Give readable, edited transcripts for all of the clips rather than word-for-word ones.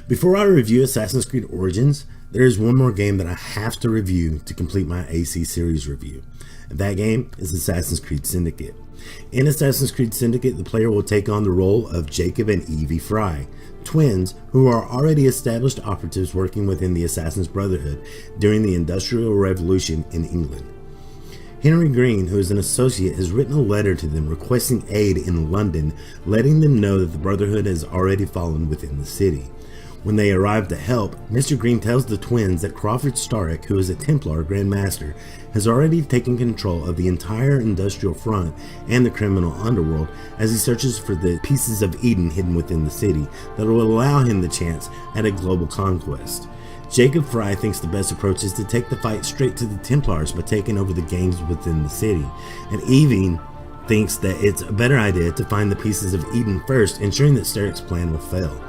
Before I review Assassin's Creed Origins, there is one more game that I have to review to complete my AC series review. And that game is Assassin's Creed Syndicate. In Assassin's Creed Syndicate, the player will take on the role of Jacob and Evie Fry, twins who are already established operatives working within the Assassin's Brotherhood during the Industrial Revolution in England. Henry Green, who is an associate, has written a letter to them requesting aid in London, letting them know that the Brotherhood has already fallen within the city. When they arrive to help, Mr. Green tells the twins that Crawford Starrick, who is a Templar Grand Master, has already taken control of the entire industrial front and the criminal underworld as he searches for the pieces of Eden hidden within the city that will allow him the chance at a global conquest. Jacob Fry thinks the best approach is to take the fight straight to the Templars by taking over the gangs within the city, and Evie thinks that it's a better idea to find the pieces of Eden first, ensuring that Starrick's plan will fail.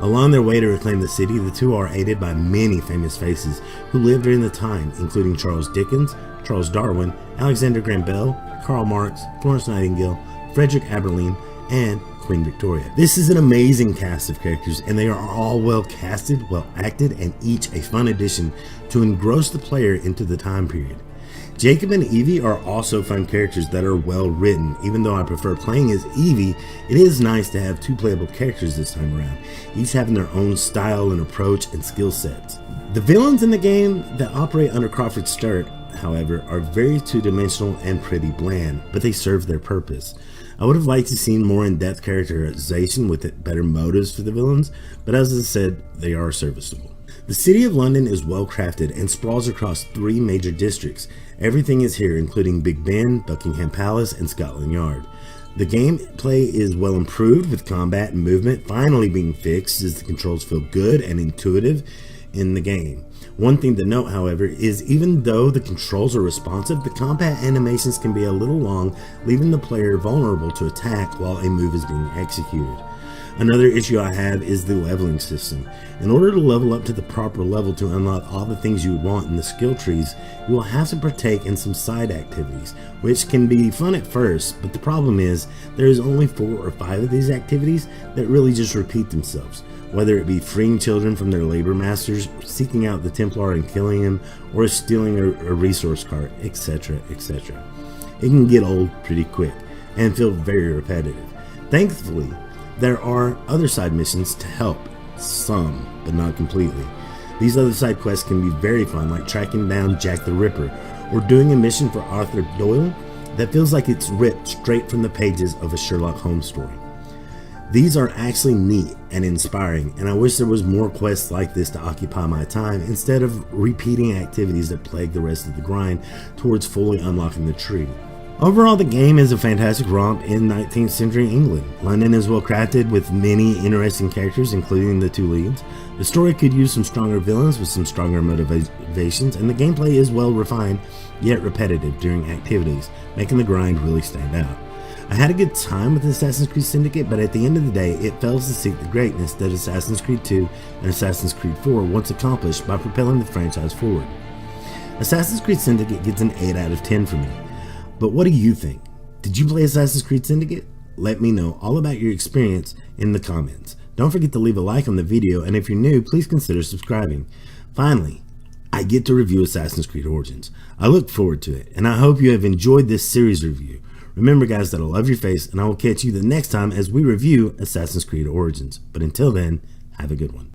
Along their way to reclaim the city, the two are aided by many famous faces who lived during the time, including Charles Dickens, Charles Darwin, Alexander Graham Bell, Karl Marx, Florence Nightingale, Frederick Aberlin, and Queen Victoria. This is an amazing cast of characters, and they are all well casted, well acted, and each a fun addition to engross the player into the time period. Jacob and Evie are also fun characters that are well written. Even though I prefer playing as Evie, it is nice to have two playable characters this time around, each having their own style and approach and skill sets. The villains in the game that operate under Crawford Starrick, however, are very two-dimensional and pretty bland, but they serve their purpose. I would have liked to see more in-depth characterization with better motives for the villains, but as I said, they are serviceable. The city of London is well crafted and sprawls across three major districts. Everything is here, including Big Ben, Buckingham Palace, and Scotland Yard. The gameplay is well improved, with combat and movement finally being fixed as the controls feel good and intuitive in the game. One thing to note, however, is even though the controls are responsive, the combat animations can be a little long, leaving the player vulnerable to attack while a move is being executed. Another issue I have is the leveling system. In order to level up to the proper level to unlock all the things you would want in the skill trees, you will have to partake in some side activities, which can be fun at first, but the problem is there is only 4 or 5 of these activities that really just repeat themselves, whether it be freeing children from their labor masters, seeking out the Templar and killing him, or stealing a resource cart, etc., etc. It can get old pretty quick and feel very repetitive. Thankfully, there are other side missions to help, some, but not completely. These other side quests can be very fun, like tracking down Jack the Ripper, or doing a mission for Arthur Doyle that feels like it's ripped straight from the pages of a Sherlock Holmes story. These are actually neat and inspiring, and I wish there was more quests like this to occupy my time instead of repeating activities that plague the rest of the grind towards fully unlocking the tree. Overall, the game is a fantastic romp in 19th century England. London is well crafted with many interesting characters, including the two leads. The story could use some stronger villains with some stronger motivations, and the gameplay is well refined, yet repetitive during activities, making the grind really stand out. I had a good time with Assassin's Creed Syndicate, but at the end of the day, it fails to seek the greatness that Assassin's Creed 2 and Assassin's Creed 4 once accomplished by propelling the franchise forward. Assassin's Creed Syndicate gets an 8 out of 10 for me. But what do you think? Did you play Assassin's Creed Syndicate? Let me know all about your experience in the comments. Don't forget to leave a like on the video, and if you're new, please consider subscribing. Finally, I get to review Assassin's Creed Origins. I look forward to it, and I hope you have enjoyed this series review. Remember, guys, that I love your face, and I will catch you the next time as we review Assassin's Creed Origins. But until then, have a good one.